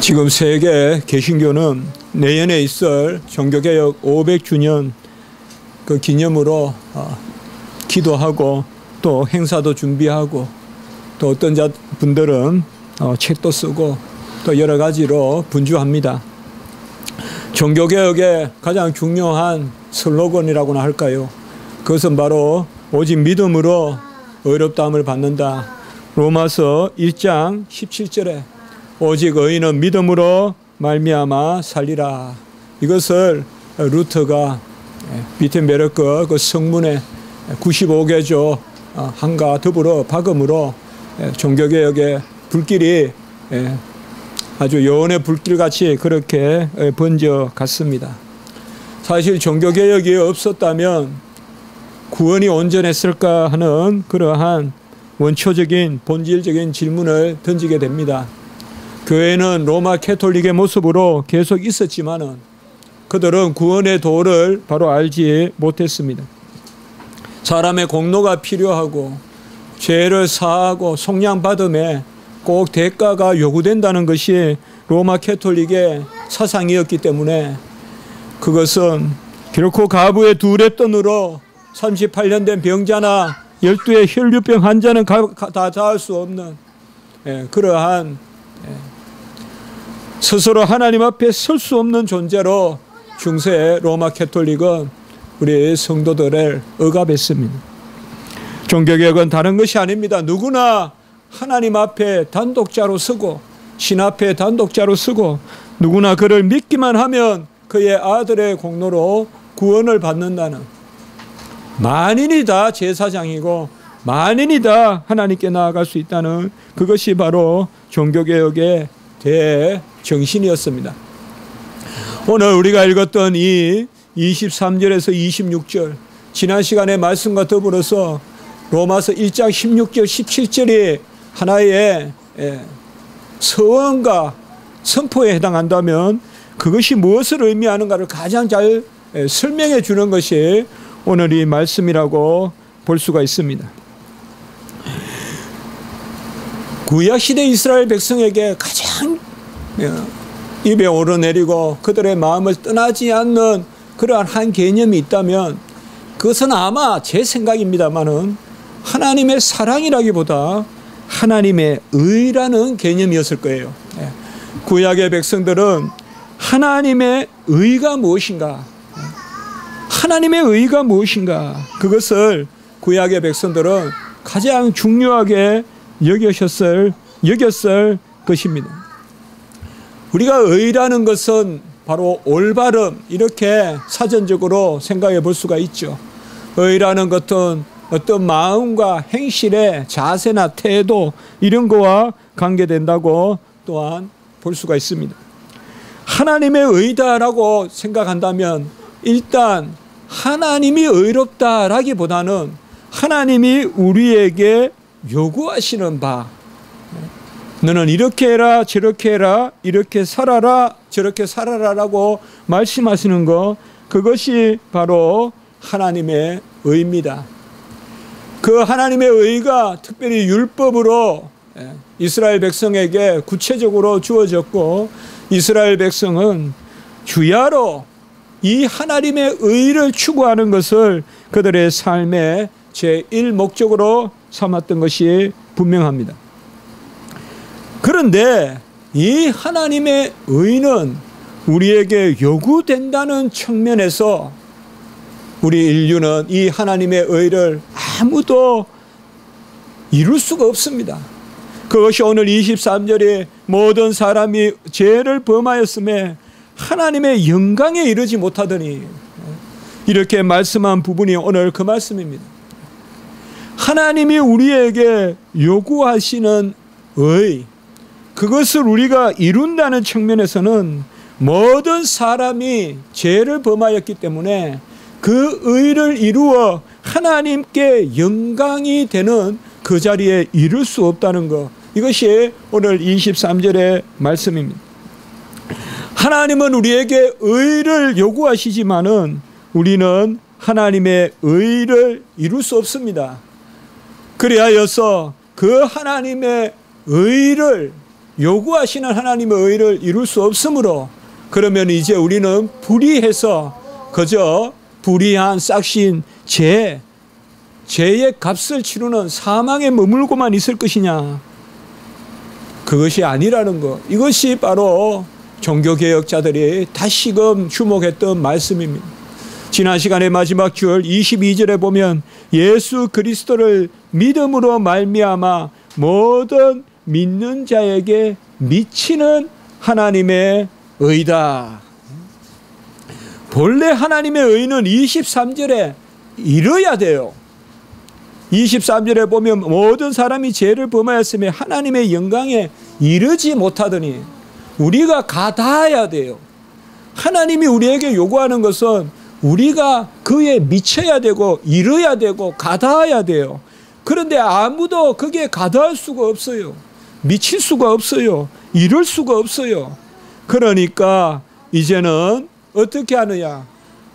지금 세계 개신교는 내년에 있을 종교개혁 500주년 그 기념으로 기도하고 또 행사도 준비하고 또 어떤 분들은 책도 쓰고 또 여러 가지로 분주합니다. 종교개혁의 가장 중요한 슬로건이라고나 할까요? 그것은 바로 오직 믿음으로 의롭다함을 받는다. 로마서 1장 17절에 오직 의인은 믿음으로 말미암아 살리라. 이것을 루터가 비텐베르크 그 성문에 95개조 한가 더불어 박음으로 종교개혁의 불길이 아주 여운의 불길같이 그렇게 번져갔습니다. 사실 종교개혁이 없었다면 구원이 온전했을까 하는 그러한 원초적인 본질적인 질문을 던지게 됩니다. 교회는 로마 캐톨릭의 모습으로 계속 있었지만은 그들은 구원의 도를 바로 알지 못했습니다. 사람의 공로가 필요하고 죄를 사하고 속량받음에 꼭 대가가 요구된다는 것이 로마 캐톨릭의 사상이었기 때문에 그것은 결코 가부의 두 렛돈으로 38년 된 병자나 12의 혈류병 환자는 다 닿을 수 없는 그러한 스스로 하나님 앞에 설 수 없는 존재로 중세 로마 캐톨릭은 우리 성도들을 억압했습니다. 종교개혁은 다른 것이 아닙니다. 누구나 하나님 앞에 단독자로 서고 신 앞에 단독자로 서고 누구나 그를 믿기만 하면 그의 아들의 공로로 구원을 받는다는, 만인이 다 제사장이고 만인이 다 하나님께 나아갈 수 있다는 그것이 바로 종교개혁의 대정신이었습니다. 오늘 우리가 읽었던 이 23절에서 26절 지난 시간의 말씀과 더불어서 로마서 1장 16절 17절이 하나의 서원과 선포에 해당한다면 그것이 무엇을 의미하는가를 가장 잘 설명해 주는 것이 오늘 이 말씀이라고 볼 수가 있습니다. 구약시대 이스라엘 백성에게 가장 입에 오르내리고 그들의 마음을 떠나지 않는 그러한 한 개념이 있다면 그것은 아마 제 생각입니다만은 하나님의 사랑이라기보다 하나님의 의라는 개념이었을 거예요. 구약의 백성들은 하나님의 의가 무엇인가, 하나님의 의가 무엇인가, 그것을 구약의 백성들은 가장 중요하게 여겼을 것입니다. 우리가 의라는 것은 바로 올바름, 이렇게 사전적으로 생각해 볼 수가 있죠. 의라는 것은 어떤 마음과 행실의 자세나 태도 이런 거와 관계된다고 또한 볼 수가 있습니다. 하나님의 의다라고 생각한다면 일단 하나님이 의롭다라기보다는 하나님이 우리에게 요구하시는 바, 너는 이렇게 해라 저렇게 해라 이렇게 살아라 저렇게 살아라라고 말씀하시는 것, 그것이 바로 하나님의 의입니다. 그 하나님의 의가 특별히 율법으로 이스라엘 백성에게 구체적으로 주어졌고 이스라엘 백성은 주야로 이 하나님의 의를 추구하는 것을 그들의 삶의 제1목적으로 삼았던 것이 분명합니다. 그런데 이 하나님의 의는 우리에게 요구된다는 측면에서 우리 인류는 이 하나님의 의를 아무도 이룰 수가 없습니다. 그것이 오늘 23절에 모든 사람이 죄를 범하였음에 하나님의 영광에 이르지 못하더니, 이렇게 말씀한 부분이 오늘 그 말씀입니다. 하나님이 우리에게 요구하시는 의, 그것을 우리가 이룬다는 측면에서는 모든 사람이 죄를 범하였기 때문에 그 의를 이루어 하나님께 영광이 되는 그 자리에 이룰 수 없다는 것, 이것이 오늘 23절의 말씀입니다. 하나님은 우리에게 의를 요구하시지만은 우리는 하나님의 의를 이룰 수 없습니다. 그리하여서 그 하나님의 의를 요구하시는 하나님의 의를 이룰 수 없으므로, 그러면 이제 우리는 불의해서 그저 불의한 싹신 죄의 값을 치르는 사망에 머물고만 있을 것이냐? 그것이 아니라는 것. 이것이 바로 종교개혁자들이 다시금 주목했던 말씀입니다. 지난 시간의 마지막 줄 22절에 보면 예수 그리스도를 믿음으로 말미암아 모든 믿는 자에게 미치는 하나님의 의다. 본래 하나님의 의는 23절에 이뤄야 돼요. 23절에 보면 모든 사람이 죄를 범하였으며 하나님의 영광에 이르지 못하더니, 우리가 가닿아야 돼요. 하나님이 우리에게 요구하는 것은 우리가 그에 미쳐야 되고 이뤄야 되고 가닿아야 돼요. 그런데 아무도 거기에 가닿을 수가 없어요. 미칠 수가 없어요. 이룰 수가 없어요. 그러니까 이제는 어떻게 하느냐?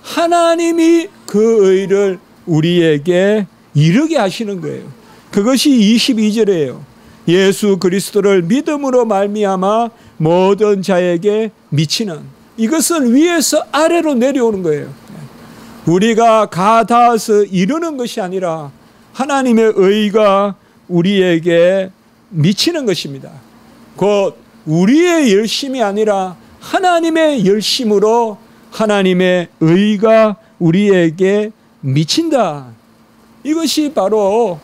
하나님이 그 의를 우리에게 이르게 하시는 거예요. 그것이 22절이에요. 예수 그리스도를 믿음으로 말미암아 모든 자에게 미치는, 이것은 위에서 아래로 내려오는 거예요. 우리가 가닿아서 이루는 것이 아니라 하나님의 의가 우리에게 미치는 것입니다. 곧 우리의 열심이 아니라 하나님의 열심으로 하나님의 의가 우리에게 미친다. 이것이 바로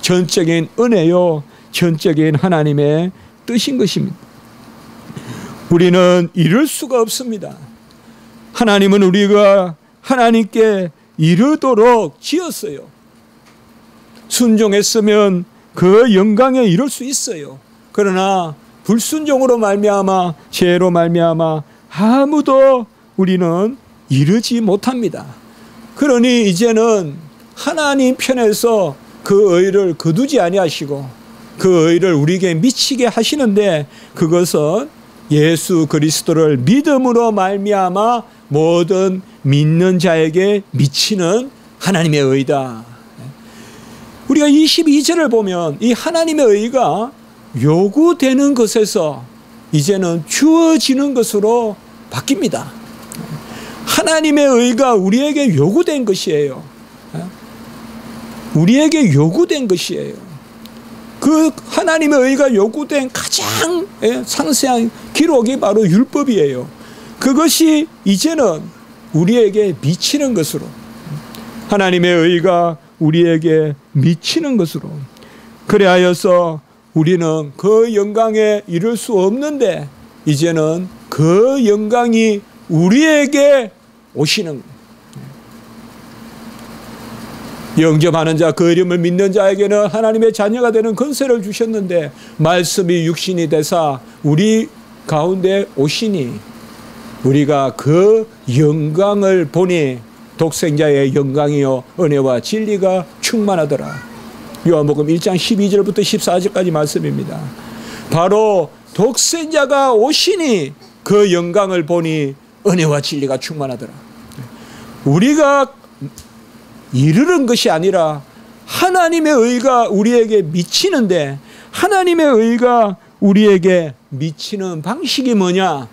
전적인 은혜요, 전적인 하나님의 뜻인 것입니다. 우리는 이룰 수가 없습니다. 하나님은 우리가 하나님께 이르도록 지었어요. 순종했으면 그 영광에 이룰 수 있어요. 그러나 불순종으로 말미암아, 죄로 말미암아 아무도 우리는 이르지 못합니다. 그러니 이제는 하나님 편에서 그 의를 거두지 아니하시고 그 의를 우리에게 미치게 하시는데, 그것은 예수 그리스도를 믿음으로 말미암아 모든 믿는 자에게 미치는 하나님의 의다. 우리가 22절을 보면 이 하나님의 의가 요구되는 것에서 이제는 주어지는 것으로 바뀝니다. 하나님의 의가 우리에게 요구된 것이에요. 우리에게 요구된 것이에요. 그 하나님의 의가 요구된 가장 상세한 기록이 바로 율법이에요. 그것이 이제는 우리에게 미치는 것으로, 하나님의 의가 우리에게 미치는 것으로, 그래하여서 우리는 그 영광에 이를 수 없는데 이제는 그 영광이 우리에게 오시는, 영접하는 자, 그 이름을 믿는 자에게는 하나님의 자녀가 되는 권세를 주셨는데, 말씀이 육신이 되사 우리 가운데 오시니 우리가 그 영광을 보니 독생자의 영광이요 은혜와 진리가 충만하더라. 요한복음 1장 12절부터 14절까지 말씀입니다. 바로 독생자가 오시니 그 영광을 보니 은혜와 진리가 충만하더라. 우리가 이르는 것이 아니라 하나님의 의가 우리에게 미치는데, 하나님의 의가 우리에게 미치는 방식이 뭐냐?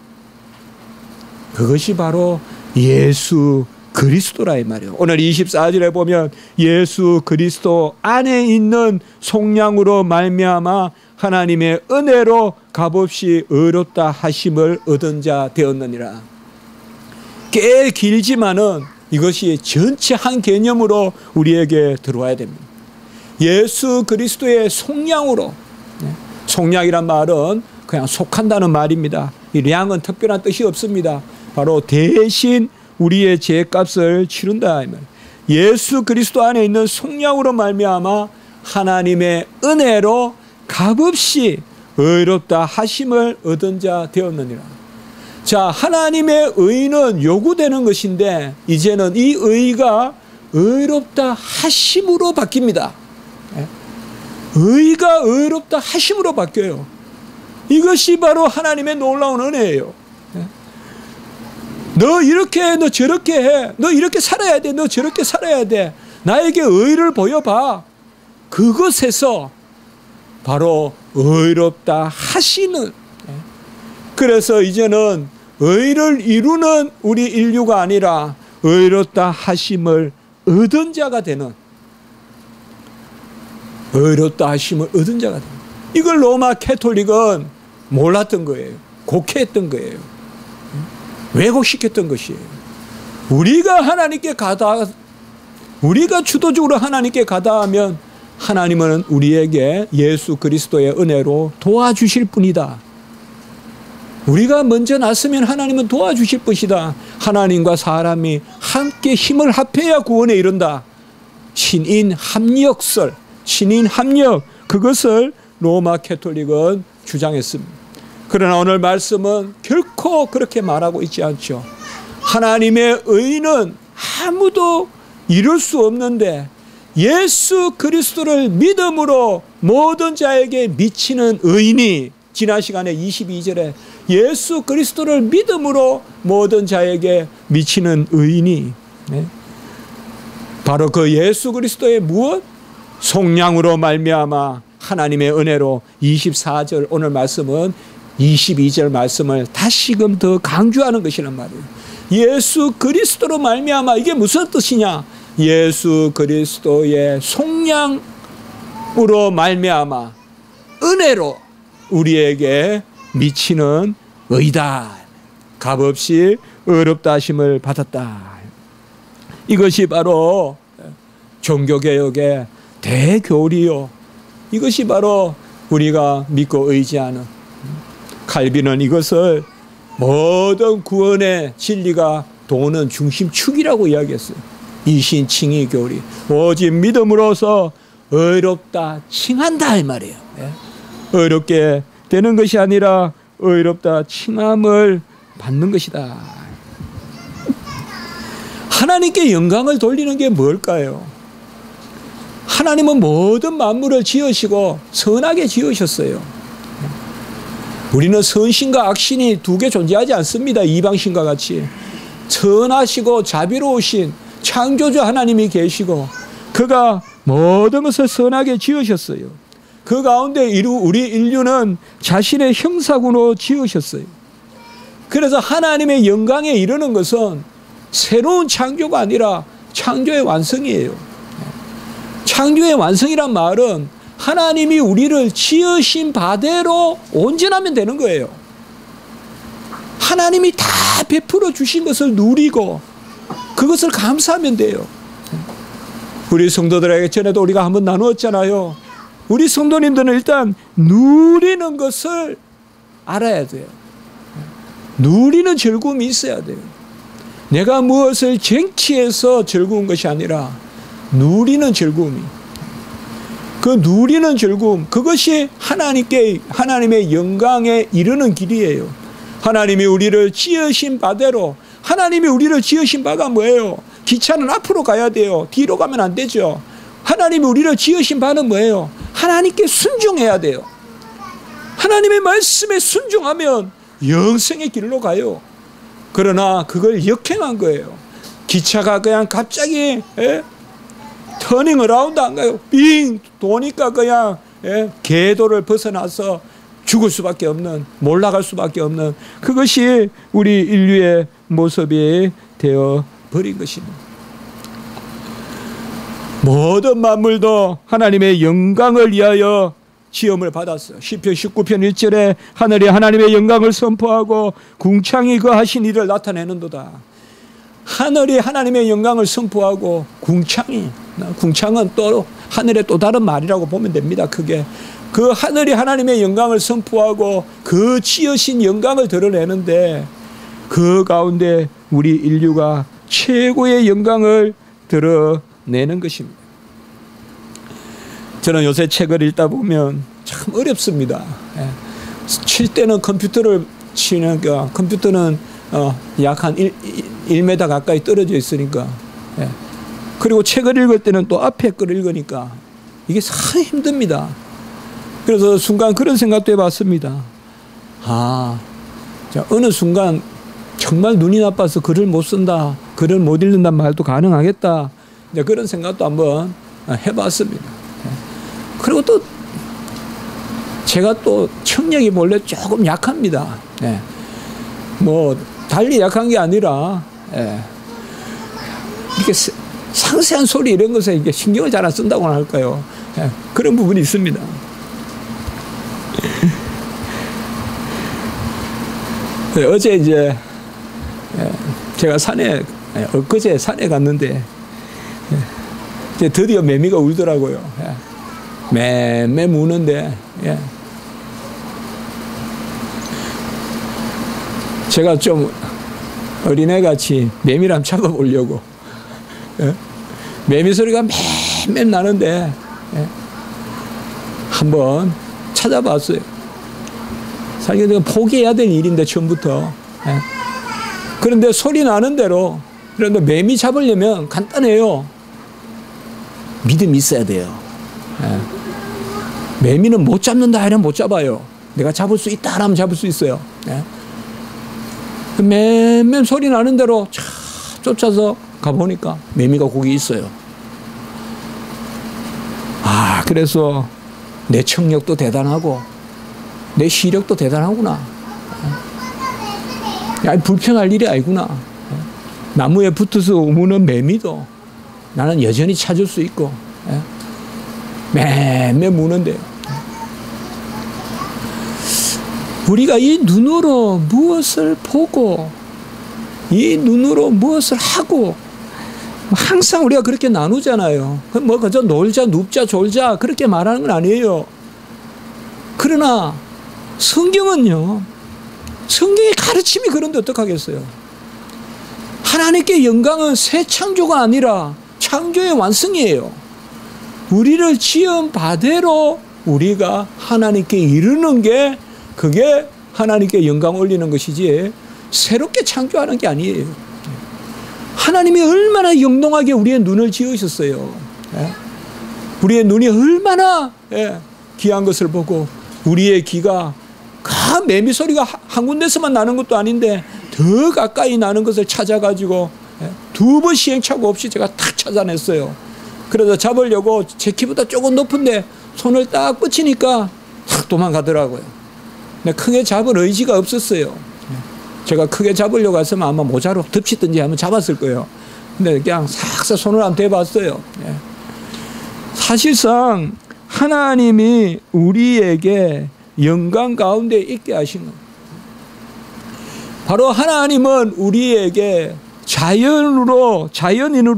그것이 바로 예수 그리스도라 이 말이에요. 오늘 24절에 보면 예수 그리스도 안에 있는 속량으로 말미암아 하나님의 은혜로 값없이 의롭다 하심을 얻은 자 되었느니라. 꽤 길지만은 이것이 전체 한 개념으로 우리에게 들어와야 됩니다. 예수 그리스도의 속량으로, 속량이란 말은 그냥 속한다는 말입니다. 이 량은 특별한 뜻이 없습니다. 바로 대신 우리의 죄값을 치른다 이 말. 예수 그리스도 안에 있는 속량으로 말미암아 하나님의 은혜로 값없이 의롭다 하심을 얻은 자 되었느니라. 자, 하나님의 의는 요구되는 것인데 이제는 이 의가 의롭다 하심으로 바뀝니다. 의가 의롭다 하심으로 바뀌어요. 이것이 바로 하나님의 놀라운 은혜예요. 너 이렇게 해, 너 저렇게 해, 너 이렇게 살아야 돼, 너 저렇게 살아야 돼, 나에게 의를 보여봐. 그것에서 바로 의롭다 하시는. 그래서 이제는 의를 이루는 우리 인류가 아니라 의롭다 하심을 얻은 자가 되는, 의롭다 하심을 얻은 자가 되는, 이걸 로마 캐톨릭은 몰랐던 거예요. 곡해했던 거예요. 왜곡시켰던 것이에요. 우리가 하나님께 가다, 우리가 주도적으로 하나님께 가다하면 하나님은 우리에게 예수 그리스도의 은혜로 도와주실 뿐이다. 우리가 먼저 났으면 하나님은 도와주실 것이다. 하나님과 사람이 함께 힘을 합해야 구원에 이른다. 신인 합력설, 신인 합력, 그것을 로마 캐톨릭은 주장했습니다. 그러나 오늘 말씀은 결코 그렇게 말하고 있지 않죠. 하나님의 의는 아무도 이룰 수 없는데 예수 그리스도를 믿음으로 모든 자에게 미치는 의인이, 지난 시간에 22절에 예수 그리스도를 믿음으로 모든 자에게 미치는 의인이, 바로 그 예수 그리스도의 무엇? 속량으로 말미암아 하나님의 은혜로, 24절 오늘 말씀은 22절 말씀을 다시금 더 강조하는 것이란 말이에요. 예수 그리스도로 말미암아, 이게 무슨 뜻이냐? 예수 그리스도의 속량으로 말미암아 은혜로 우리에게 미치는 의다. 값없이 의롭다 하심을 받았다. 이것이 바로 종교개혁의 대교리요, 이것이 바로 우리가 믿고 의지하는, 칼빈은 이것을 모든 구원의 진리가 도는 중심축이라고 이야기했어요. 이신칭의 교리, 오직 믿음으로서 의롭다 칭한다 이 말이에요. 의롭게 되는 것이 아니라 의롭다 칭함을 받는 것이다. 하나님께 영광을 돌리는 게 뭘까요? 하나님은 모든 만물을 지으시고 선하게 지으셨어요. 우리는 선신과 악신이 두 개 존재하지 않습니다. 이방신과 같이 선하시고 자비로우신 창조주 하나님이 계시고 그가 모든 것을 선하게 지으셨어요. 그 가운데 우리 인류는 자신의 형상으로 지으셨어요. 그래서 하나님의 영광에 이르는 것은 새로운 창조가 아니라 창조의 완성이에요. 창조의 완성이란 말은 하나님이 우리를 지으신 바대로 온전하면 되는 거예요. 하나님이 다 베풀어 주신 것을 누리고 그것을 감사하면 돼요. 우리 성도들에게 전에도 우리가 한번 나누었잖아요. 우리 성도님들은 일단 누리는 것을 알아야 돼요. 누리는 즐거움이 있어야 돼요. 내가 무엇을 쟁취해서 즐거운 것이 아니라 누리는 즐거움이, 그 누리는 즐거움, 그것이 하나님의 영광에 이르는 길이에요. 하나님이 우리를 지으신 바대로, 하나님이 우리를 지으신 바가 뭐예요? 기차는 앞으로 가야 돼요. 뒤로 가면 안 되죠. 하나님이 우리를 지으신 바는 뭐예요? 하나님께 순종해야 돼요. 하나님의 말씀에 순종하면 영생의 길로 가요. 그러나 그걸 역행한 거예요. 기차가 그냥 갑자기 터닝 어라운드 안 가요. 빙 도니까 그냥 궤도를 벗어나서 죽을 수밖에 없는, 몰락할 수밖에 없는, 그것이 우리 인류의 모습이 되어 버린 것입니다. 모든 만물도 하나님의 영광을 위하여 지음을 받았어요. 시편 19편 1절에 하늘이 하나님의 영광을 선포하고 궁창이 그 하신 일을 나타내는도다. 하늘이 하나님의 영광을 선포하고 궁창은 또 하늘의 또 다른 말이라고 보면 됩니다. 크게 그 하늘이 하나님의 영광을 선포하고 그 지으신 영광을 드러내는데 그 가운데 우리 인류가 최고의 영광을 드러내는 것입니다. 저는 요새 책을 읽다 보면 참 어렵습니다. 칠 때는 컴퓨터를 치니까 컴퓨터는 약 한 1m 가까이 떨어져 있으니까, 그리고 책을 읽을 때는 또 앞에 걸 읽으니까 이게 참 힘듭니다. 그래서 순간 그런 생각도 해봤습니다. 어느 순간 정말 눈이 나빠서 글을 못 쓴다, 글을 못 읽는단 말도 가능하겠다, 그런 생각도 한번 해봤습니다. 그리고 또 제가 또 청력이 원래 조금 약합니다. 예. 뭐 달리 약한 게 아니라 예. 이렇게 상세한 소리 이런 것에 이게 신경을 잘 안 쓴다고 할까요? 예. 그런 부분이 있습니다. 어제 이제 제가 산에 엊그제 산에 갔는데 이제 드디어 매미가 울더라고요. 매매 무는데 제가 좀 어린애같이 매미랑 잡아보려고 매미 소리가 맴맴 나는데 한번 찾아봤어요. 사실 포기해야 될 일인데 처음부터. 그런데 소리 나는 대로, 그런데 매미 잡으려면 간단해요. 믿음이 있어야 돼요. 매미는 못 잡는다 하면 못 잡아요. 내가 잡을 수 있다 하면 잡을 수 있어요. 맴맴 소리 나는 대로 차 쫓아서 가보니까 매미가 거기 있어요. 아, 그래서 내 청력도 대단하고 내 시력도 대단하구나. 아니, 불편할 일이 아니구나. 나무에 붙어서 우는 매미도 나는 여전히 찾을 수 있고 매매 무는데요. 우리가 이 눈으로 무엇을 보고 이 눈으로 무엇을 하고 항상 우리가 그렇게 나누잖아요. 뭐 그저 놀자, 눕자, 졸자 그렇게 말하는 건 아니에요. 그러나 성경은요, 성경의 가르침이 그런데 어떡하겠어요. 하나님께 영광은 새 창조가 아니라 창조의 완성이에요. 우리를 지은 바대로 우리가 하나님께 이르는 게 그게 하나님께 영광 올리는 것이지 새롭게 창조하는 게 아니에요. 하나님이 얼마나 영롱하게 우리의 눈을 지으셨어요. 우리의 눈이 얼마나 귀한 것을 보고 우리의 귀가 매미 소리가 한 군데서만 나는 것도 아닌데 더 가까이 나는 것을 찾아가지고 2번 시행착오 없이 제가 탁 찾아냈어요. 그래서 잡으려고 제 키보다 조금 높은데 손을 딱 뻗치니까 탁 도망가더라고요. 근데 크게 잡을 의지가 없었어요. 제가 크게 잡으려고 했으면 아마 모자로 덮치든지 하면 잡았을 거예요. 근데 그냥 싹싹 손을 안 대봤어요. 사실상 하나님이 우리에게 영광 가운데 있게 하신 것. 바로 하나님은 우리에게 자연인으로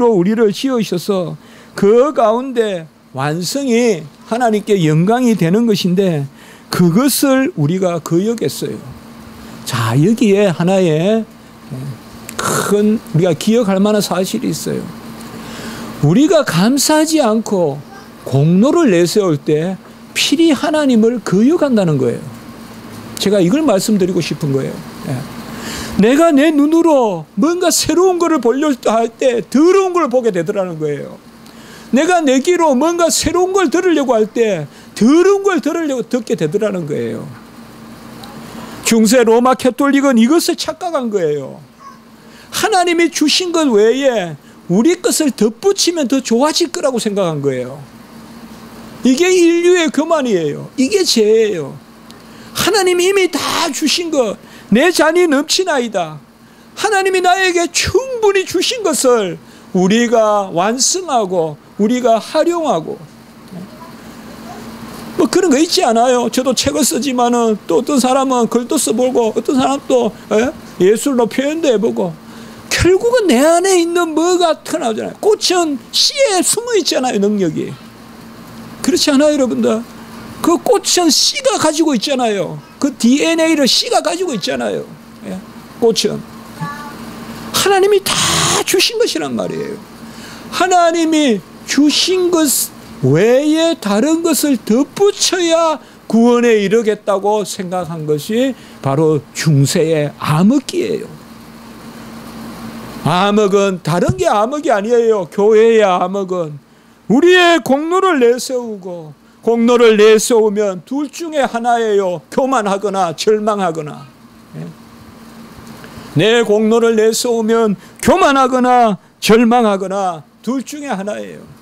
우리를 지으셔서 그 가운데 완성이 하나님께 영광이 되는 것인데 그것을 우리가 거역했어요. 자, 여기에 하나의 큰 우리가 기억할 만한 사실이 있어요. 우리가 감사하지 않고 공로를 내세울 때 필히 하나님을 거역한다는 거예요. 제가 이걸 말씀드리고 싶은 거예요. 내가 내 눈으로 뭔가 새로운 것을 보려고 할 때 더러운 걸 보게 되더라는 거예요. 내가 내 귀로 뭔가 새로운 걸 들으려고 할 때 더러운 걸 듣게 되더라는 거예요. 중세 로마 캐톨릭은 이것을 착각한 거예요. 하나님이 주신 것 외에 우리 것을 덧붙이면 더 좋아질 거라고 생각한 거예요. 이게 인류의 교만이에요. 이게 죄예요. 하나님이 이미 다 주신 것, 내 잔이 넘치나이다. 하나님이 나에게 충분히 주신 것을 우리가 완성하고 우리가 활용하고 뭐 그런 거 있지 않아요? 저도 책을 쓰지만은 또 어떤 사람은 글도 써보고 어떤 사람 또 예술로 표현도 해보고 결국은 내 안에 있는 뭐가 튀어나오잖아요. 꽃은 씨에 숨어 있잖아요. 능력이. 그렇지 않아요, 여러분들? 그 꽃은 씨가 가지고 있잖아요. 그 DNA를 씨가 가지고 있잖아요. 꽃은. 하나님이 다 주신 것이란 말이에요. 하나님이 주신 것 외에 다른 것을 덧붙여야 구원에 이르겠다고 생각한 것이 바로 중세의 암흑기예요. 암흑은 다른 게 암흑이 아니에요. 교회의 암흑은 우리의 공로를 내세우고 공로를 내세우면 둘 중에 하나예요. 교만하거나 절망하거나. 내 공로를 내세우면 교만하거나 절망하거나 둘 중에 하나예요.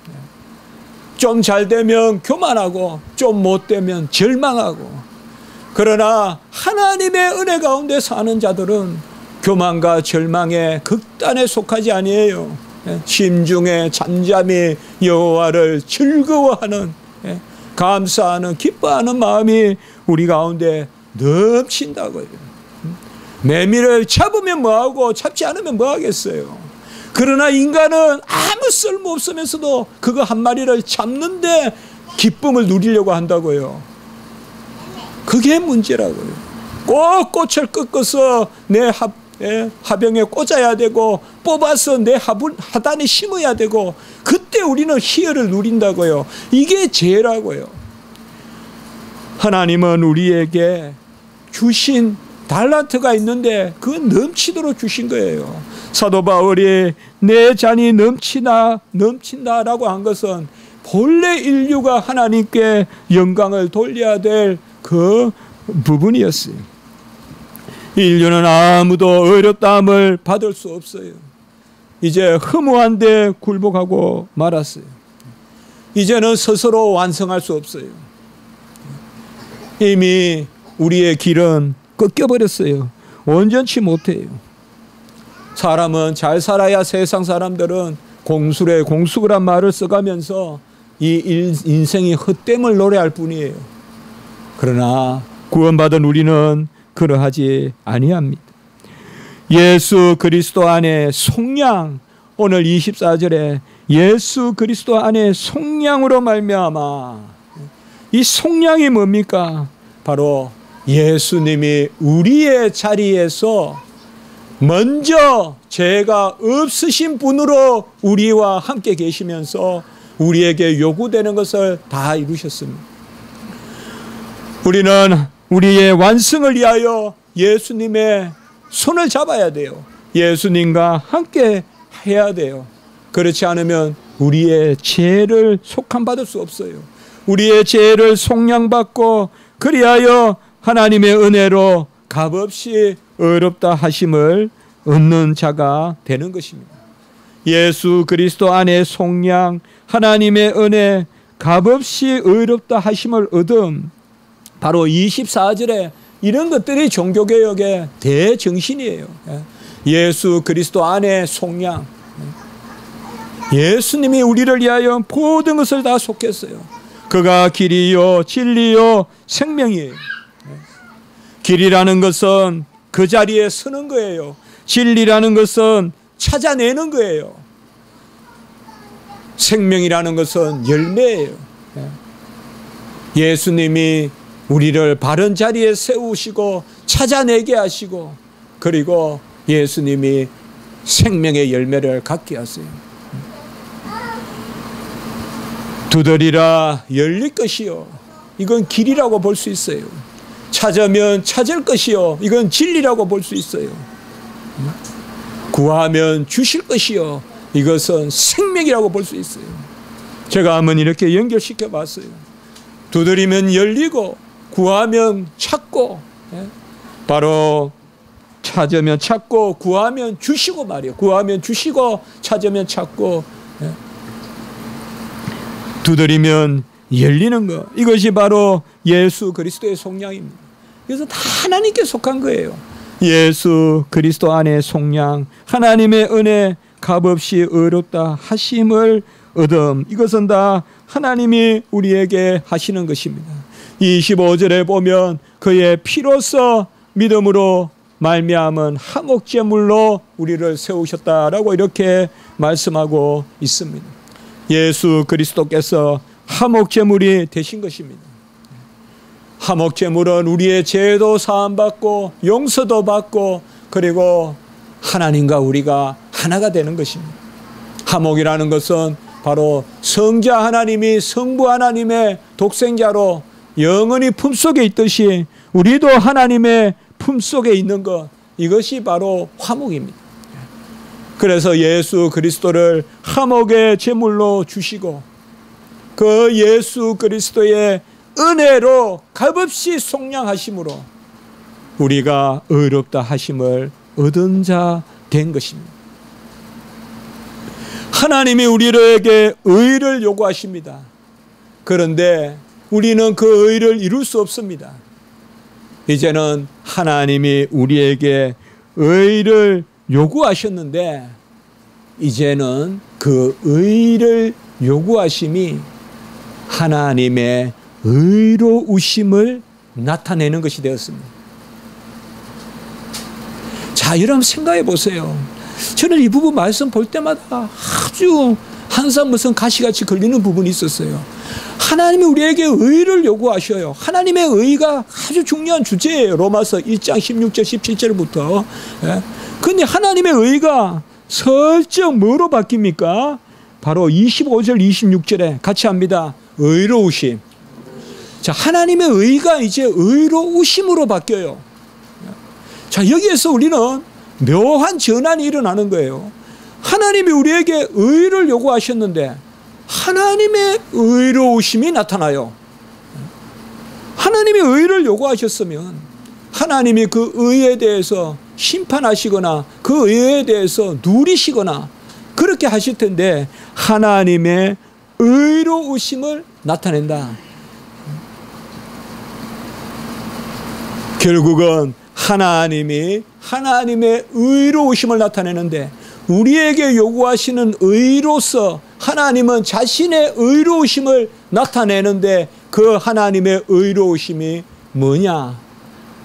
좀 잘 되면 교만하고 좀 못 되면 절망하고 그러나 하나님의 은혜 가운데 사는 자들은 교만과 절망의 극단에 속하지 아니에요. 심중에 잠잠히 여호와를 즐거워하는, 감사하는, 기뻐하는 마음이 우리 가운데 넘친다고요. 매미를 잡으면 뭐하고 잡지 않으면 뭐하겠어요. 그러나 인간은 아무 쓸모 없으면서도 그거 한 마리를 잡는데 기쁨을 누리려고 한다고요. 그게 문제라고요. 꼭 꽃을 꺾어서 내 화병에 꽂아야 되고 뽑아서 내 하단에 심어야 되고 그때 우리는 희열을 누린다고요. 이게 죄라고요. 하나님은 우리에게 주신 달란트가 있는데 그건 넘치도록 주신 거예요. 사도 바울이 내 잔이 넘친다라고 한 것은 본래 인류가 하나님께 영광을 돌려야 될 그 부분이었어요. 인류는 아무도 어렵다함을 받을 수 없어요. 이제 허무한데 굴복하고 말았어요. 이제는 스스로 완성할 수 없어요. 이미 우리의 길은 꺾여버렸어요. 온전치 못해요. 사람은 잘 살아야 세상 사람들은 공수란 말을 써가면서 이 인생이 헛됨을 노래할 뿐이에요. 그러나 구원받은 우리는 그러하지 아니합니다. 예수 그리스도 안에 속량, 오늘 24절에 예수 그리스도 안에 속량으로 말미암아, 이 속량이 뭡니까? 바로 예수님이 우리의 자리에서 먼저 죄가 없으신 분으로 우리와 함께 계시면서 우리에게 요구되는 것을 다 이루셨습니다. 우리는 우리의 완성을 위하여 예수님의 손을 잡아야 돼요. 예수님과 함께 해야 돼요. 그렇지 않으면 우리의 죄를 속함받을 수 없어요. 우리의 죄를 속량받고 그리하여 하나님의 은혜로 값없이 의롭다 하심을 얻는 자가 되는 것입니다. 예수 그리스도 안에 속량, 하나님의 은혜, 값없이 의롭다 하심을 얻음, 바로 24절에 이런 것들이 종교개혁의 대정신이에요. 예수 그리스도 안에 속량, 예수님이 우리를 위하여 모든 것을 다 속했어요. 그가 길이요 진리요 생명이에요. 길이라는 것은 그 자리에 서는 거예요. 진리라는 것은 찾아내는 거예요. 생명이라는 것은 열매예요. 예수님이 우리를 바른 자리에 세우시고 찾아내게 하시고 그리고 예수님이 생명의 열매를 갖게 하세요. 두드리라 열릴 것이요, 이건 길이라고 볼 수 있어요. 찾으면 찾을 것이요, 이건 진리라고 볼 수 있어요. 구하면 주실 것이요, 이것은 생명이라고 볼 수 있어요. 제가 한번 이렇게 연결시켜 봤어요. 두드리면 열리고 구하면 찾고, 바로 찾으면 찾고 구하면 주시고 말이에요. 구하면 주시고 찾으면 찾고 두드리면 열리는 것, 이것이 바로 예수 그리스도의 속량입니다. 그래서 다 하나님께 속한 거예요. 예수 그리스도 안에 속량, 하나님의 은혜, 값없이 의롭다 하심을 얻음, 이것은 다 하나님이 우리에게 하시는 것입니다. 25절에 보면 그의 피로써 믿음으로 말미암은 화목제물로 우리를 세우셨다라고 이렇게 말씀하고 있습니다. 예수 그리스도께서 화목제물이 되신 것입니다. 화목제물은 우리의 죄도 사함받고 용서도 받고 그리고 하나님과 우리가 하나가 되는 것입니다. 화목이라는 것은 바로 성자 하나님이 성부 하나님의 독생자로 영원히 품속에 있듯이 우리도 하나님의 품속에 있는 것, 이것이 바로 화목입니다. 그래서 예수 그리스도를 화목의 제물로 주시고 그 예수 그리스도의 은혜로 값없이 속량하심으로 우리가 의롭다 하심을 얻은 자 된 것입니다. 하나님이 우리에게 의를 요구하십니다. 그런데 우리는 그 의를 이룰 수 없습니다. 이제는 하나님이 우리에게 의를 요구하셨는데 이제는 그 의를 요구하심이 하나님의 의로우심을 나타내는 것이 되었습니다. 자, 여러분 생각해 보세요. 저는 이 부분 말씀 볼 때마다 아주 항상 무슨 가시같이 걸리는 부분이 있었어요. 하나님이 우리에게 의를 요구하셔요. 하나님의 의가 아주 중요한 주제예요. 로마서 1장 16절 17절부터. 그런데 하나님의 의가 슬쩍 뭐로 바뀝니까? 바로 25절 26절에 같이 합니다. 의로우심. 자, 하나님의 의가 이제 의로우심으로 바뀌어요. 자, 여기에서 우리는 묘한 전환이 일어나는 거예요. 하나님이 우리에게 의를 요구하셨는데 하나님의 의로우심이 나타나요. 하나님이 의를 요구하셨으면 하나님이 그 의에 대해서 심판하시거나 그 의에 대해서 누리시거나 그렇게 하실 텐데 하나님의 의로우심을 나타낸다. 결국은 하나님이 하나님의 의로우심을 나타내는데 우리에게 요구하시는 의로서 하나님은 자신의 의로우심을 나타내는데 그 하나님의 의로우심이 뭐냐?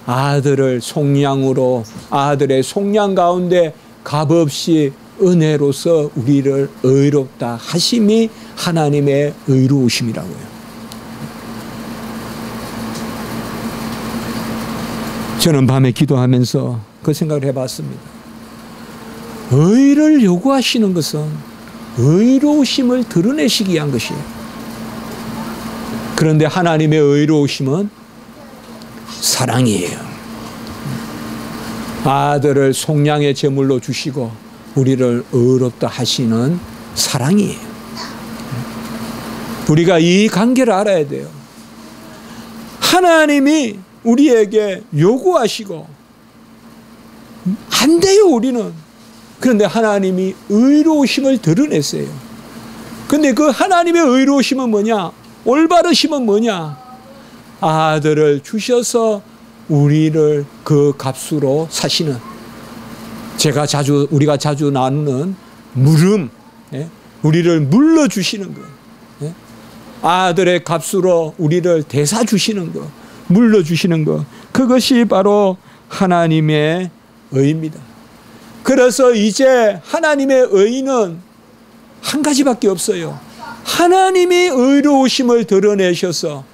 아들을 속량으로 아들의 속량 가운데 값없이 은혜로서 우리를 의롭다 하심이 하나님의 의로우심이라고요. 저는 밤에 기도하면서 그 생각을 해봤습니다. 의를 요구하시는 것은 의로우심을 드러내시기 위한 것이에요. 그런데 하나님의 의로우심은 사랑이에요. 아들을 속량의 제물로 주시고 우리를 의롭다 하시는 사랑이에요. 우리가 이 관계를 알아야 돼요. 하나님이 우리에게 요구하시고 안 돼요, 우리는. 그런데 하나님이 의로우심을 드러냈어요. 그런데 그 하나님의 의로우심은 뭐냐? 올바르심은 뭐냐? 아들을 주셔서 우리를 그 값으로 사시는, 우리가 자주 나누는 물음, 우리를 물러주시는 것, 아들의 값으로 우리를 대사주시는 것, 물러주시는 것, 그것이 바로 하나님의 의입니다. 그래서 이제 하나님의 의는 한 가지밖에 없어요. 하나님이 의로우심을 드러내셔서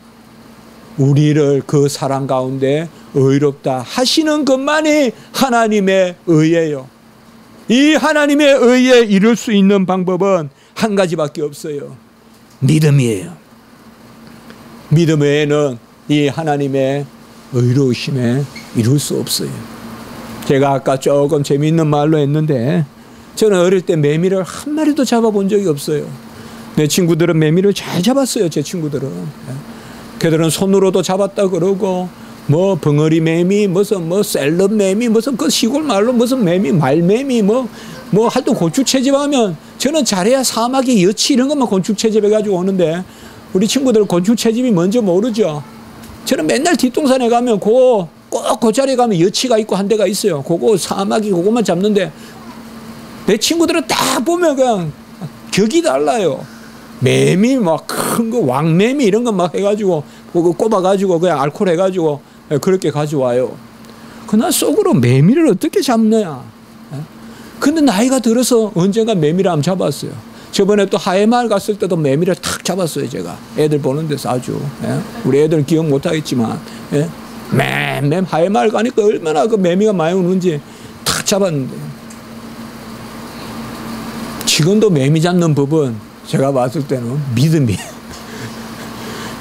우리를 그 사랑 가운데 의롭다 하시는 것만이 하나님의 의예요. 이 하나님의 의에 이룰 수 있는 방법은 한 가지밖에 없어요. 믿음이에요. 믿음 외에는 이 하나님의 의로우심에 이룰 수 없어요. 제가 아까 조금 재미있는 말로 했는데 저는 어릴 때 매미를 한 마리도 잡아본 적이 없어요. 내 친구들은 매미를 잘 잡았어요. 제 친구들은. 걔들은 손으로도 잡았다 그러고 뭐 벙어리 매미, 무슨 뭐 셀럽 매미, 무슨 그 시골 말로 무슨 매미, 말매미 뭐 하여튼 곤충 채집하면 저는 잘해야 사마귀, 여치 이런 것만 곤충 채집해가지고 오는데 우리 친구들 곤충 채집이 뭔지 모르죠. 저는 맨날 뒷동산에 가면 꼭 그 자리에 가면 여치가 있고 한 대가 있어요. 그거 사마귀 그거만 잡는데 내 친구들은 딱 보면 그냥 격이 달라요. 매미 막 큰 거 왕매미 이런 거 막 해가지고 그거 꼽아가지고 그냥 알코올 해가지고 그렇게 가져와요. 그날 속으로 매미를 어떻게 잡느냐. 근데 나이가 들어서 언젠가 매미를 한번 잡았어요. 저번에 또 하회마을 갔을 때도 매미를 탁 잡았어요. 제가 애들 보는 데서 아주. 우리 애들은 기억 못하겠지만 맴 하회마을 가니까 얼마나 그 매미가 많이 오는지 탁 잡았는데 지금도 매미 잡는 법은 제가 봤을 때는 믿음이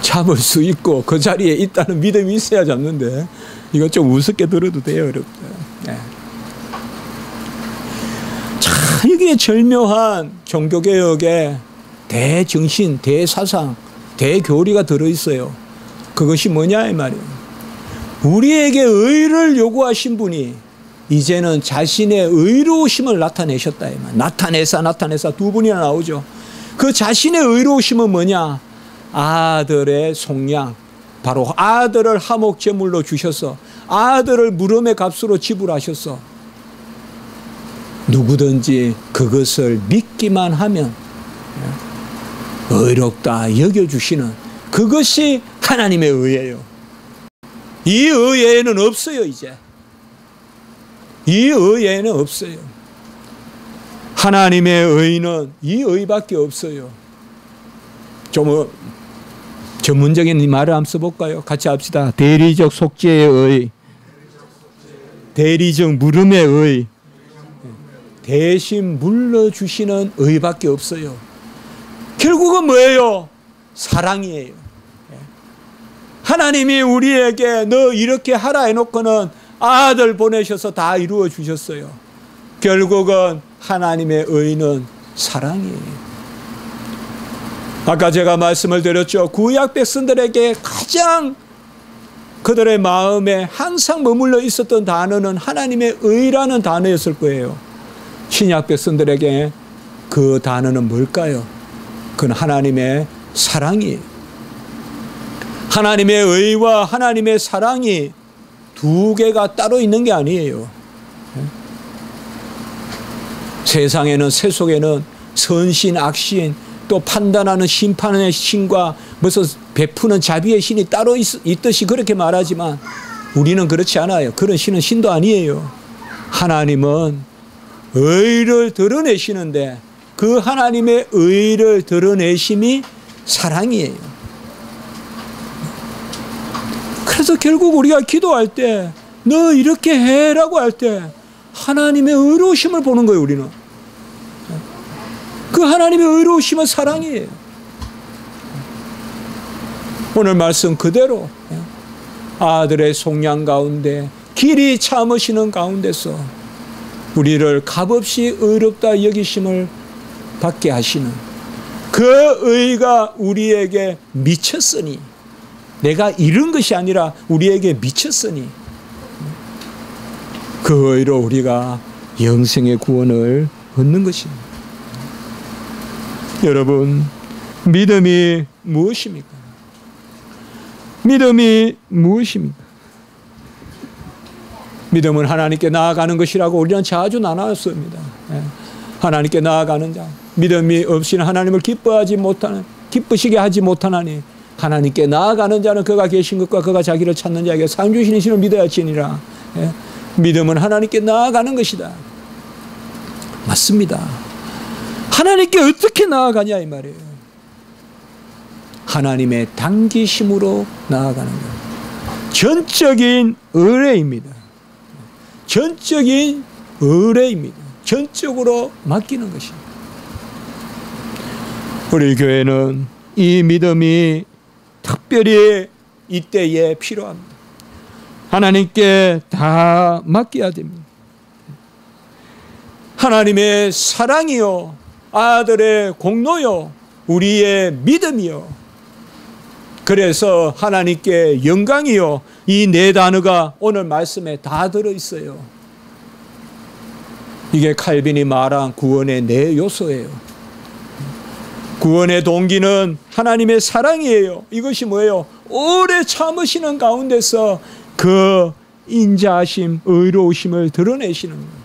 잡을 수 있고 그 자리에 있다는 믿음이 있어야 잡는데 이거 좀 우습게 들어도 돼요, 여러분. 자, 이게 절묘한 종교개혁의 대정신, 대사상, 대교리가 들어있어요. 그것이 뭐냐 이 말이에요. 우리에게 의를 요구하신 분이 이제는 자신의 의로우심을 나타내셨다. 나타내사 두 분이나 나오죠. 그 자신의 의로우심은 뭐냐? 아들의 속량, 바로 아들을 화목제물로 주셔서 아들을 물음의 값으로 지불하셨어. 누구든지 그것을 믿기만 하면 의롭다 여겨주시는 그것이 하나님의 의예요. 이 의외에는 없어요. 이제 이 의외에는 없어요. 하나님의 의는 이 의밖에 없어요. 좀 전문적인 말을 한번 써볼까요? 같이 합시다. 대리적 속죄의 의, 대리적 물음의 의, 대신 물러주시는 의밖에 없어요. 결국은 뭐예요? 사랑이에요. 하나님이 우리에게 너 이렇게 하라 해놓고는 아들 보내셔서 다 이루어 주셨어요. 결국은 하나님의 의는 사랑이에요. 아까 제가 말씀을 드렸죠. 구약 백성들에게 가장 그들의 마음에 항상 머물러 있었던 단어는 하나님의 의라는 단어였을 거예요. 신약 백성들에게 그 단어는 뭘까요? 그건 하나님의 사랑이에요. 하나님의 의와 하나님의 사랑이 두 개가 따로 있는 게 아니에요. 세상에는, 세속에는 선신, 악신, 또 판단하는 심판의 신과 무슨 베푸는 자비의 신이 따로 있듯이 그렇게 말하지만 우리는 그렇지 않아요. 그런 신은 신도 아니에요. 하나님은 의를 드러내시는데 그 하나님의 의를 드러내심이 사랑이에요. 그래서 결국 우리가 기도할 때 너 이렇게 해라고 할 때 하나님의 의로우심을 보는 거예요. 우리는 그 하나님의 의로우심은 사랑이에요. 오늘 말씀 그대로 아들의 속량 가운데 길이 참으시는 가운데서 우리를 값없이 의롭다 여기심을 받게 하시는 그 의가 우리에게 미쳤으니, 내가 잃은 것이 아니라 우리에게 미쳤으니 그 의로 우리가 영생의 구원을 얻는 것입니다. 여러분, 믿음이 무엇입니까? 믿음이 무엇입니까? 믿음은 하나님께 나아가는 것이라고 우리는 자주 나눴습니다. 하나님께 나아가는 자, 믿음이 없이는 하나님을 기쁘시게 하지 못하나니 하나님께 나아가는 자는 그가 계신 것과 그가 자기를 찾는 자에게 상 주시는 신을 믿어야지니라. 믿음은 하나님께 나아가는 것이다. 맞습니다. 하나님께 어떻게 나아가냐 이 말이에요. 하나님의 당기심으로 나아가는 것. 전적인 의뢰입니다. 전적인 의뢰입니다. 전적으로 맡기는 것입니다. 우리 교회는 이 믿음이 특별히 이때에 필요합니다. 하나님께 다 맡겨야 됩니다. 하나님의 사랑이요, 아들의 공로요, 우리의 믿음이요. 그래서 하나님께 영광이요, 이 네 단어가 오늘 말씀에 다 들어있어요. 이게 칼빈이 말한 구원의 네 요소예요. 구원의 동기는 하나님의 사랑이에요. 이것이 뭐예요? 오래 참으시는 가운데서 그 인자하심, 의로우심을 드러내시는 거예요.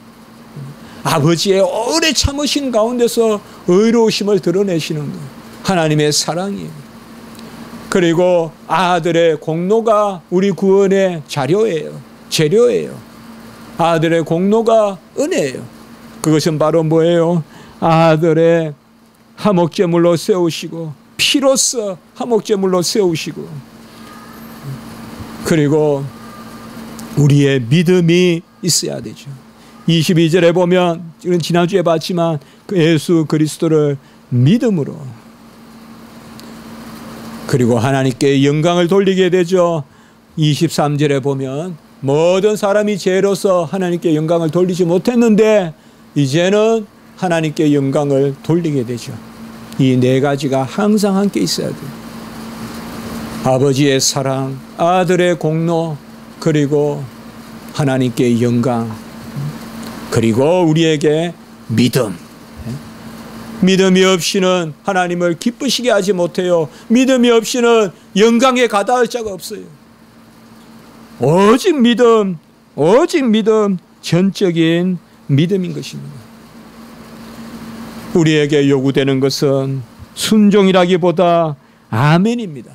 아버지의 오래 참으신 가운데서 의로우심을 드러내시는 거예요. 하나님의 사랑이에요. 그리고 아들의 공로가 우리 구원의 자료예요. 재료예요. 아들의 공로가 은혜예요. 그것은 바로 뭐예요? 아들의 화목제물로 세우시고 피로써 화목제물로 세우시고, 그리고 우리의 믿음이 있어야 되죠. 22절에 보면, 이건 지난주에 봤지만 그 예수 그리스도를 믿음으로, 그리고 하나님께 영광을 돌리게 되죠. 23절에 보면 모든 사람이 죄로서 하나님께 영광을 돌리지 못했는데 이제는 하나님께 영광을 돌리게 되죠. 이 네 가지가 항상 함께 있어야 돼요. 아버지의 사랑, 아들의 공로, 그리고 하나님께 영광, 그리고 우리에게 믿음. 믿음이 없이는 하나님을 기쁘시게 하지 못해요. 믿음이 없이는 영광에 가닿을 자가 없어요. 오직 믿음, 오직 믿음, 전적인 믿음인 것입니다. 우리에게 요구되는 것은 순종이라기보다 아멘입니다.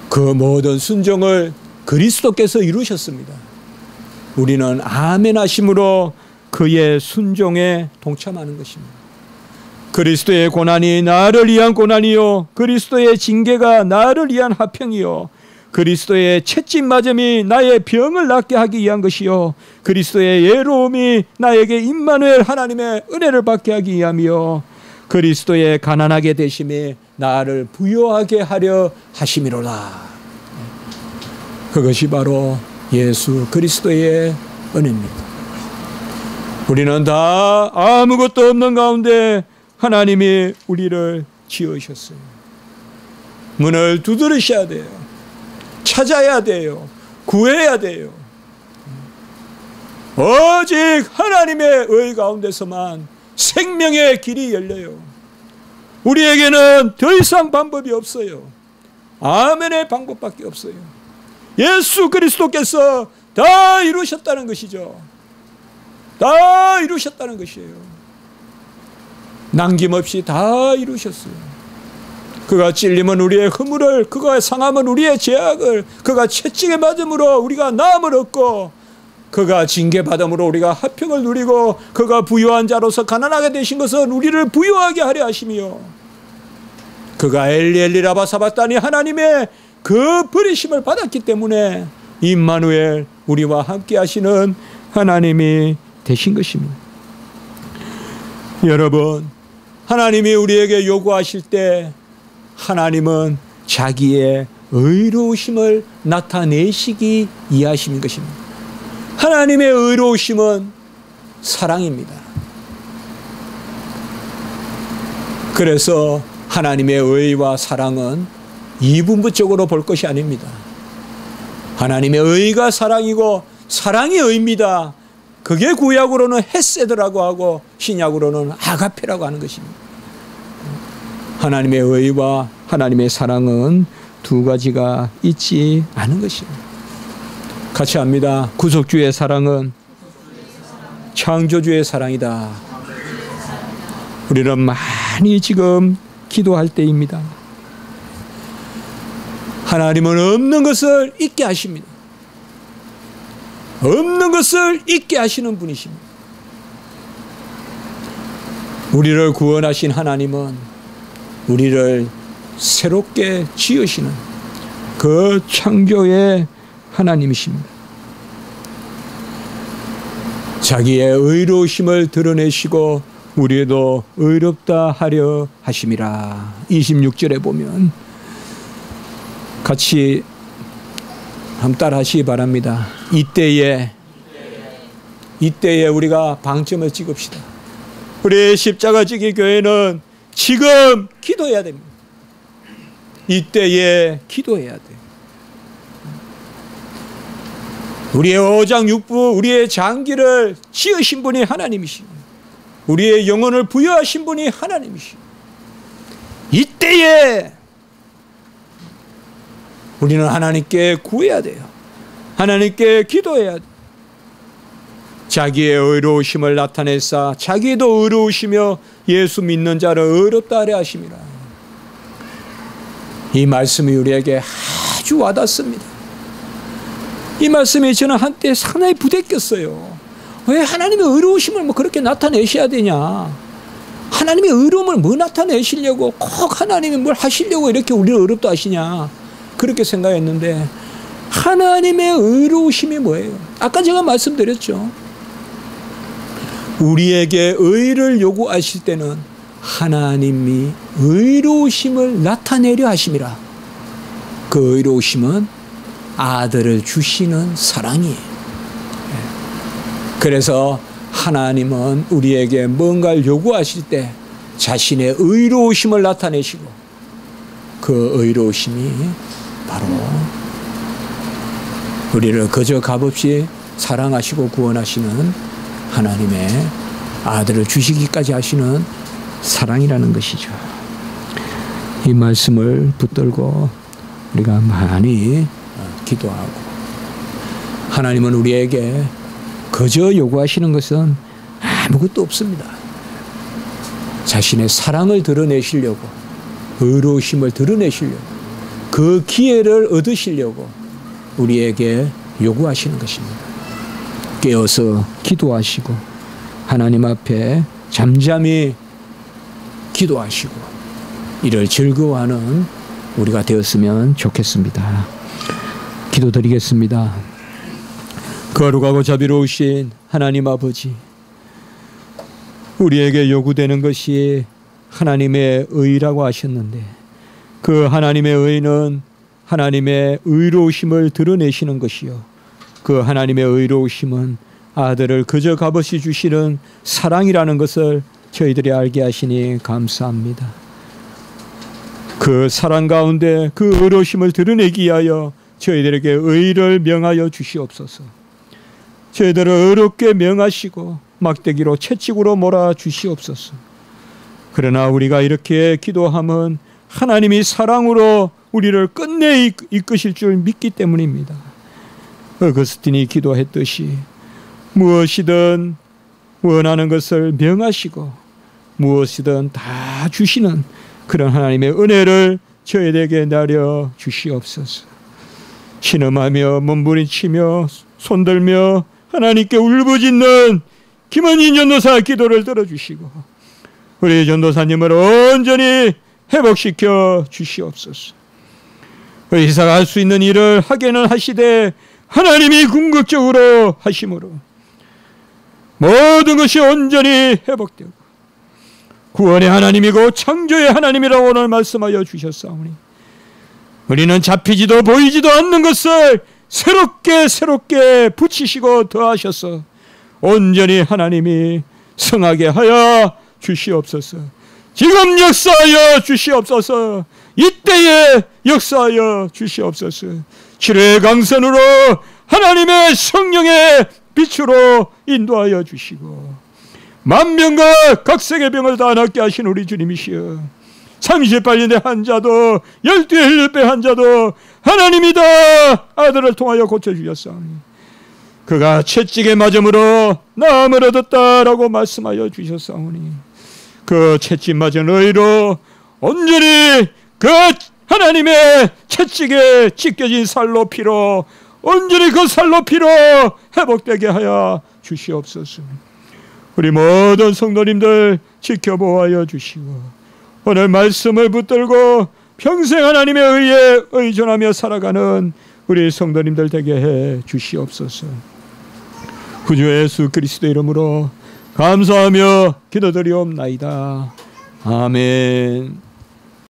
그 모든 순종을 그리스도께서 이루셨습니다. 우리는 아멘 하심으로 그의 순종에 동참하는 것입니다. 그리스도의 고난이 나를 위한 고난이요, 그리스도의 징계가 나를 위한 화평이요, 그리스도의 채찍 맞음이 나의 병을 낫게 하기 위한 것이요, 그리스도의 예로움이 나에게 임마누엘 하나님의 은혜를 받게 하기 위함이요, 그리스도의 가난하게 되심이 나를 부유하게 하려 하심이로라. 그것이 바로 예수 그리스도의 은혜입니다. 우리는 다 아무것도 없는 가운데 하나님이 우리를 지으셨어요. 문을 두드리셔야 돼요. 찾아야 돼요. 구해야 돼요. 오직 하나님의 의 가운데서만 생명의 길이 열려요. 우리에게는 더 이상 방법이 없어요. 아멘의 방법밖에 없어요. 예수 그리스도께서 다 이루셨다는 것이죠. 다 이루셨다는 것이에요. 남김없이 다 이루셨어요. 그가 찔림은 우리의 허물을, 그가 상함은 우리의 죄악을, 그가 채찍에 맞음으로 우리가 나음을 얻고, 그가 징계받음으로 우리가 화평을 누리고, 그가 부유한 자로서 가난하게 되신 것은 우리를 부유하게 하려 하심이요, 그가 엘리 라바 사바다니 하나님의 그 버리심을 받았기 때문에 임마누엘 우리와 함께 하시는 하나님이 되신 것입니다. 여러분, 하나님이 우리에게 요구하실 때 하나님은 자기의 의로우심을 나타내시기 위하심인 것입니다. 하나님의 의로우심은 사랑입니다. 그래서 하나님의 의와 사랑은 이분부적으로 볼 것이 아닙니다. 하나님의 의가 사랑이고 사랑이 의입니다. 그게 구약으로는 헤세드라고 하고 신약으로는 아가페라고 하는 것입니다. 하나님의 의와 하나님의 사랑은 두 가지가 있지 않은 것입니다. 같이 합니다. 구속주의 사랑은 창조주의 사랑이다. 우리는 많이 지금 기도할 때입니다. 하나님은 없는 것을 있게 하십니다. 없는 것을 있게 하시는 분이십니다. 우리를 구원하신 하나님은 우리를 새롭게 지으시는 그 창조의 하나님이십니다. 자기의 의로우심을 드러내시고 우리도 의롭다 하려 하심이라. 26절에 보면 같이 한번 따라 하시기 바랍니다. 이때에 우리가 방점을 찍읍시다. 우리 십자가 지기 교회는 지금 기도해야 됩니다. 이때에 기도해야 돼요. 우리의 오장육부, 우리의 장기를 지으신 분이 하나님이시고 우리의 영혼을 부여하신 분이 하나님이시고 이때에 우리는 하나님께 구해야 돼요. 하나님께 기도해야 돼요. 자기의 의로우심을 나타내사 자기도 의로우시며 예수 믿는 자를 의롭다 하려 하심이라. 이 말씀이 우리에게 아주 와닿습니다. 이 말씀이 저는 한때 상당히 부대꼈어요. 왜 하나님의 의로우심을 뭐 그렇게 나타내셔야 되냐? 하나님의 의로움을 뭐 나타내시려고 꼭 하나님이 뭘 하시려고 이렇게 우리를 의롭다 하시냐? 그렇게 생각했는데 하나님의 의로우심이 뭐예요? 아까 제가 말씀드렸죠. 우리에게 의를 요구하실 때는 하나님이 의로우심을 나타내려 하심이라. 그 의로우심은 아들을 주시는 사랑이에요. 그래서 하나님은 우리에게 뭔가를 요구하실 때 자신의 의로우심을 나타내시고 그 의로우심이 바로 우리를 그저 값없이 사랑하시고 구원하시는 하나님의 아들을 주시기까지 하시는 사랑이라는 것이죠. 이 말씀을 붙들고 우리가 많이 기도하고, 하나님은 우리에게 그저 요구하시는 것은 아무것도 없습니다. 자신의 사랑을 드러내시려고, 의로우심을 드러내시려고, 그 기회를 얻으시려고 우리에게 요구하시는 것입니다. 깨어서 기도하시고 하나님 앞에 잠잠히 기도하시고 이를 즐거워하는 우리가 되었으면 좋겠습니다. 기도드리겠습니다. 거룩하고 자비로우신 하나님 아버지, 우리에게 요구되는 것이 하나님의 의라고 하셨는데, 그 하나님의 의는 하나님의 의로우심을 드러내시는 것이요, 그 하나님의 의로우심은 아들을 그저 값없이 주시는 사랑이라는 것을 저희들이 알게 하시니 감사합니다. 그 사랑 가운데 그 의로우심을 드러내기 위하여 저희들에게 의를 명하여 주시옵소서. 저희들을 의롭게 명하시고 막대기로 채찍으로 몰아 주시옵소서. 그러나 우리가 이렇게 기도함은 하나님이 사랑으로 우리를 끝내 이끄실 줄 믿기 때문입니다. 어거스틴이 기도했듯이 무엇이든 원하는 것을 명하시고 무엇이든 다 주시는 그런 하나님의 은혜를 저희에게 내려 주시옵소서. 신음하며 몸부림치며 손들며 하나님께 울부짖는 김은희 전도사 기도를 들어주시고 우리 전도사님을 온전히 회복시켜 주시옵소서. 의사가 할 수 있는 일을 하게는 하시되 하나님이 궁극적으로 하심으로 모든 것이 온전히 회복되고 구원의 하나님이고 창조의 하나님이라고 오늘 말씀하여 주셨사오니 우리는 잡히지도 보이지도 않는 것을 새롭게 붙이시고 더하셔서 온전히 하나님이 성하게 하여 주시옵소서. 지금 역사하여 주시옵소서. 이때에 역사하여 주시옵소서. 치료의 강선으로 하나님의 성령의 빛으로 인도하여 주시고 만병과 각색의 병을 다 낫게 하신 우리 주님이시여, 38년의 환자도 12의 혈류병 환자도 하나님이 다 아들을 통하여 고쳐주셨사오니 그가 채찍에 맞음으로 나음을 얻었다라고 말씀하여 주셨사오니 그 채찍 맞은 의로 온전히 그 하나님의 채찍에 찢겨진 살로 피로 온전히 그 살로 피로 회복되게 하여 주시옵소서. 우리 모든 성도님들 지켜보아여 주시고 오늘 말씀을 붙들고 평생 하나님의 의에 의존하며 살아가는 우리 성도님들 되게 해 주시옵소서. 구주 예수 그리스도 이름으로 감사하며 기도드리옵나이다. 아멘.